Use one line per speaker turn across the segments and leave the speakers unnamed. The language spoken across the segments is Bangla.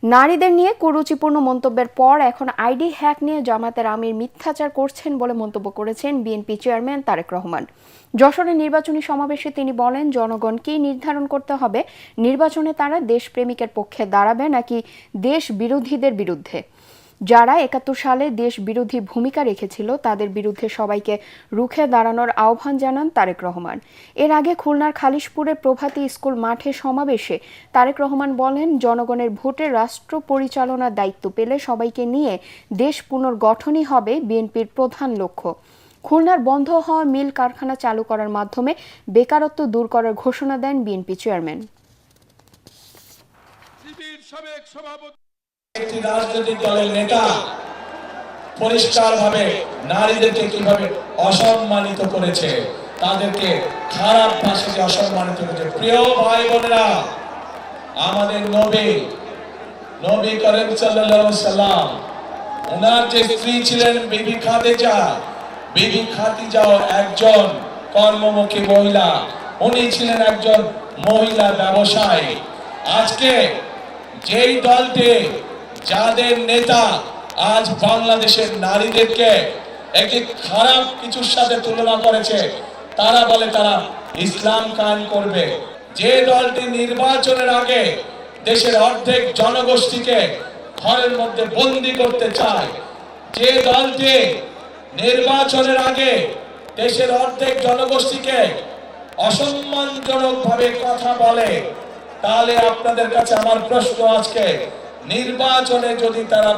নারীদের নিয়ে কুরুচিপূর্ণ মন্তব্যের পর এখন আইডি হ্যাক নিয়ে জামায়াতের আমির মিথ্যাচার করছেন বলে মন্তব্য করেছেন বিএনপি চেয়ারম্যান তারেক রহমান। যশোরে নির্বাচনী সমাবেশে তিনি বলেন, জনগণকেই নির্ধারণ করতে হবে নির্বাচনে তারা দেশপ্রেমিকের পক্ষে দাঁড়াবে নাকি দেশ বিরোধীদের বিরুদ্ধে। যারা ৭১ সালে দেশ বিরোধী ভূমিকা রেখেছিল তাদের বিরুদ্ধে সবাইকে রুখে দাঁড়ানোর আহ্বান জানান তারেক রহমান। এর আগে খুলনার খালিশপুরের প্রভাতী স্কুল মাঠে সমাবেশে তারেক রহমান বলেন, জনগণের ভোটে রাষ্ট্র পরিচালনার দায়িত্ব পেলে সবাইকে নিয়ে দেশ পুনর্গঠনই হবে বিএনপির প্রধান লক্ষ্য। খুলনার বন্ধ হওয়া মিল কারখানা চালু করার মাধ্যমে বেকারত্ব দূর করার ঘোষণা দেন বিএনপি চেয়ারম্যান।
একটি রাজনৈতিক দলের নেতা পরিষ্কারভাবে নারীদেরকে কিভাবে অসম্মানিত করেছে, তাদেরকে খারাপ ভাষায় অসম্মানিত করেছে। প্রিয় ভাই বোনেরা, আমাদের নবী করিম সাল্লাল্লাহু আলাইহি সাল্লাম, ওনার যে স্ত্রী ছিলেন বিবি খাদিজা, বিবি খাদিজাও একজন কর্মমুখী মহিলা। উনি ছিলেন একজন মহিলা ব্যবসায়ী। আজকে যেই দলটি, যাদের নেতা আজ বাংলাদেশের নারীদেরকে একটি খারাপ কিছুর সাথে তুলনা করেছে, তারা বলে তারা ইসলাম কায়েম করবে। যে দলটি নির্বাচনের আগে দেশের অর্ধেক জনগোষ্ঠীকে ঘরের মধ্যে বন্দী করতে চায়, যে দলটি নির্বাচনের আগে দেশের অর্ধেক জনগোষ্ঠীকে অসম্মানজনক ভাবে কথা বলে, তাহলে আপনাদের কাছে আমার প্রশ্ন, আজকে নির্বাচনে যদি তারা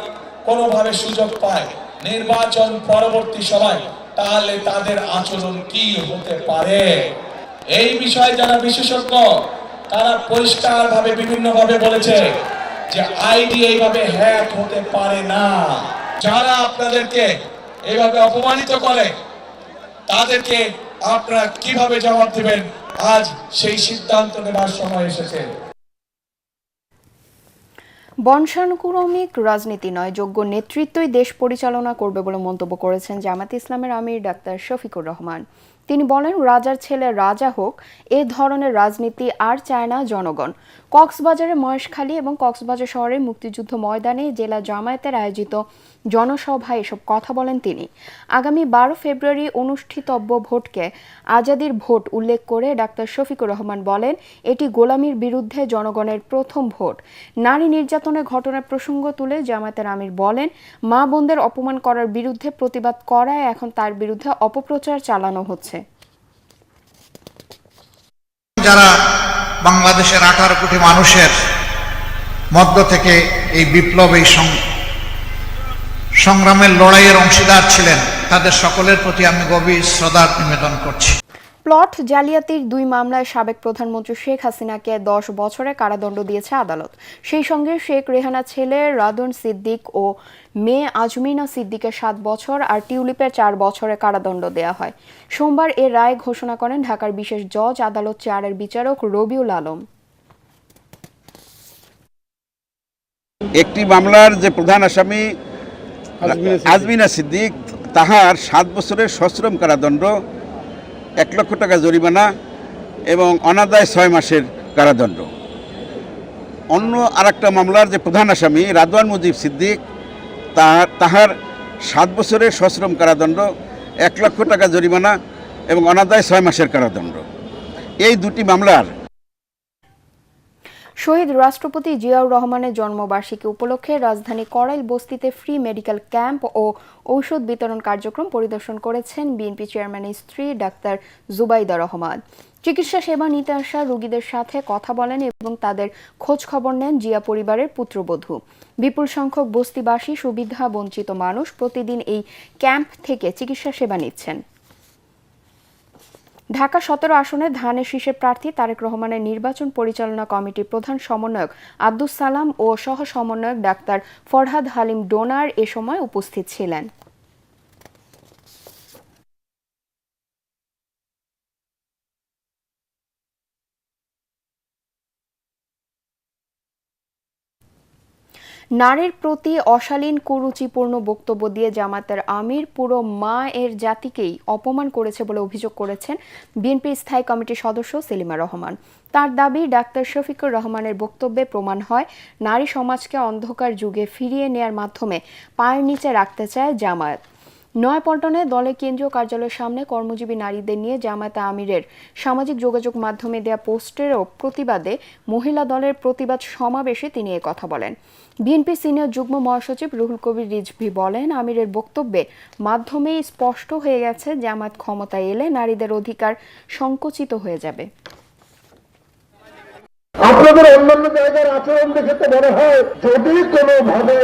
কোনোভাবে সুযোগ পায় নির্বাচন পরবর্তী সময়, তাহলে তাদের আচরণ কি হতে পারে? এই বিষয়ে যারা বিশেষজ্ঞ তারা পরিষ্কারভাবে বিভিন্নভাবে বলেছে যে আইডি এইভাবে হ্যাক হতে পারে না। যারা আপনাদেরকে এইভাবে অপমানিত করে তাদেরকে আপনারা কিভাবে জবাব দিবেন, আজ সেই সিদ্ধান্ত নেবার সময় এসেছে।
বংশানুক্রমিক রাজনীতি নয়, যোগ্য নেতৃত্বই দেশ পরিচালনা করবে বলে মন্তব্য করেছেন জামায়াতে ইসলামের আমির ডাক্তার শফিকুর রহমান। তিনি বলেন, রাজার ছেলে রাজা হোক, এ ধরনের রাজনীতি আর চায় না জনগণ। কক্সবাজারের মহেশখালী এবং কক্সবাজার শহরের মুক্তিযুদ্ধ ময়দানে জেলা জামায়াতের আয়োজিত জনসভায় এসব কথা বলেন তিনি। আগামী 12 ফেব্রুয়ারি অনুষ্ঠিতব্য ভোটকে আজাদির ভোট উল্লেখ করে ডাক্তার শফিকুর রহমান বলেন, এটি গোলামির বিরুদ্ধে জনগণের প্রথম ভোট। নারী নির্যাতনের ঘটনার প্রসঙ্গ তুলে জামায়াতের আমির বলেন, মা বোনদের অপমান করার বিরুদ্ধে প্রতিবাদ করায় এখন তার বিরুদ্ধে অপপ্রচার চালানো হচ্ছে।
যারা বাংলাদেশের 18 কোটি মানুষের মধ্য থেকে এই বিপ্লব, এই সংগ্রামের লড়াইয়ের অংশীদার ছিলেন, তাদের সকলের প্রতি আমি গভীর শ্রদ্ধা নিবেদন করছি।
প্লট জালিয়াতির 2 মামলায় সাবেক প্রধানমন্ত্রী শেখ হাসিনাকে 10 বছরের কারাদণ্ড দিয়েছে আদালত। সেই সঙ্গে শেখ রেহানা ছেলে রাদন সিদ্দিক ও মেয়ে আজমিনা সিদ্দিকের 7 বছর আর টিউলিপের 4 বছরের কারাদণ্ড দেয়া হয়। সোমবার এর রায় ঘোষণা করেন ঢাকার বিশেষ জজ আদালত 4-এর বিচারক রবিউল আলম।
একটি মামলার যে প্রধান আসামি আজমিনা সিদ্দিক, তাহার 7 বছরের সশ্রম কারাদণ্ড, 1 লক্ষ টাকা জরিমানা এবং অনাদায় 6 মাসের কারাদণ্ড। অন্য আরেকটা মামলার যে প্রধান আসামি রাদওয়ান মুজিব সিদ্দিক, তাহার 7 বছরের সশ্রম কারাদণ্ড, 1 লক্ষ টাকা জরিমানা এবং অনাদায় 6 মাসের কারাদণ্ড। এই দুটি মামলার
শহীদ রাষ্ট্রপতি জিয়াউর রহমানের জন্মবার্ষিকী উপলক্ষে রাজধানী করাইল বস্তিতে ফ্রি মেডিকেল ক্যাম্প ও ঔষধ বিতরণ কার্যক্রম পরিদর্শন করেছেন বিএনপি চেয়ারম্যানের স্ত্রী ডাক্তার জুবাইদা রহমান। চিকিৎসা সেবা নিতে আসা রোগীদের সাথে কথা বলেন এবং তাদের খোঁজ খবর নেন জিয়া পরিবারের পুত্রবধূ। বিপুল সংখ্যক বস্তিবাসী সুবিধা বঞ্চিত মানুষ প্রতিদিন এই ক্যাম্প থেকে চিকিৎসা সেবা নিচ্ছেন। ঢাকা 17 আসনে ধানের শীষের প্রার্থী তারেক রহমানের নির্বাচন পরিচালনা কমিটির প্রধান সমন্বয়ক আব্দুস সালাম ও সহ সমন্বয়ক ডাক্তার ফরহাদ হালিম ডোনার এ সময় উপস্থিত ছিলেন। নারীর প্রতি অশালীন কুরুচিপূর্ণ বক্তব্য দিয়ে জামায়াতের আমির পুরো মা এর জাতিকেই অপমান করেছে বলে অভিযোগ করেছেন বিএনপির স্থায়ী কমিটির সদস্য সেলিমা রহমান। তার দাবি, ডাক্তার শফিকুর রহমানের বক্তব্যে প্রমাণ হয় নারী সমাজকে অন্ধকার যুগে ফিরিয়ে নেয়ার মাধ্যমে পায়ের নিচে রাখতে চায় জামায়াত। নয়াপল্টনে দলের কেন্দ্রীয় কার্যালয়ের সামনে কর্মজীবী নারীদের নিয়ে জামায়াতে আমিরের সামাজিক যোগাযোগ মাধ্যমে দেয়া পোস্টেরও প্রতিবাদে মহিলা দলের প্রতিবাদ সমাবেশে তিনি এ কথা বলেন। বিএনপি সিনিয়র যুগ্ম মহাসচিব রুহুল কবির রিজভী বলেন, আমিরের বক্তব্যের মাধ্যমেই স্পষ্ট হয়ে গেছে জামায়াত ক্ষমতায় এলে নারীদের অধিকার সংকুচিত হয়ে যাবে।
আপনাদের অন্যান্য জায়গার আচরণ দেখে তো মনে হয় যদি কোনোভাবে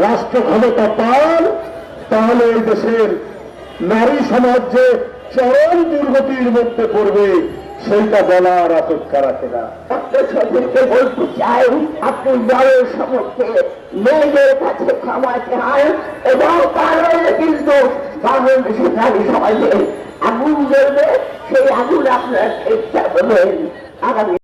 রাষ্ট্র ক্ষমতা পান তাহলে এই দেশের নারী সমাজ যে চরম দুর্গতির মধ্যে পড়বে সেইটা বলার অপেক্ষা রাখে না।
সবাইকে বলতে চাই, আপনি দলের সমস্ত মেয়েদের কাছে ক্ষমা চান এবং কারণে কিন্তু বাংলাদেশের নারী সমাজে আগুন জ্বলবে, সেই আগুন আপনার চেষ্টা করবেন। আগামী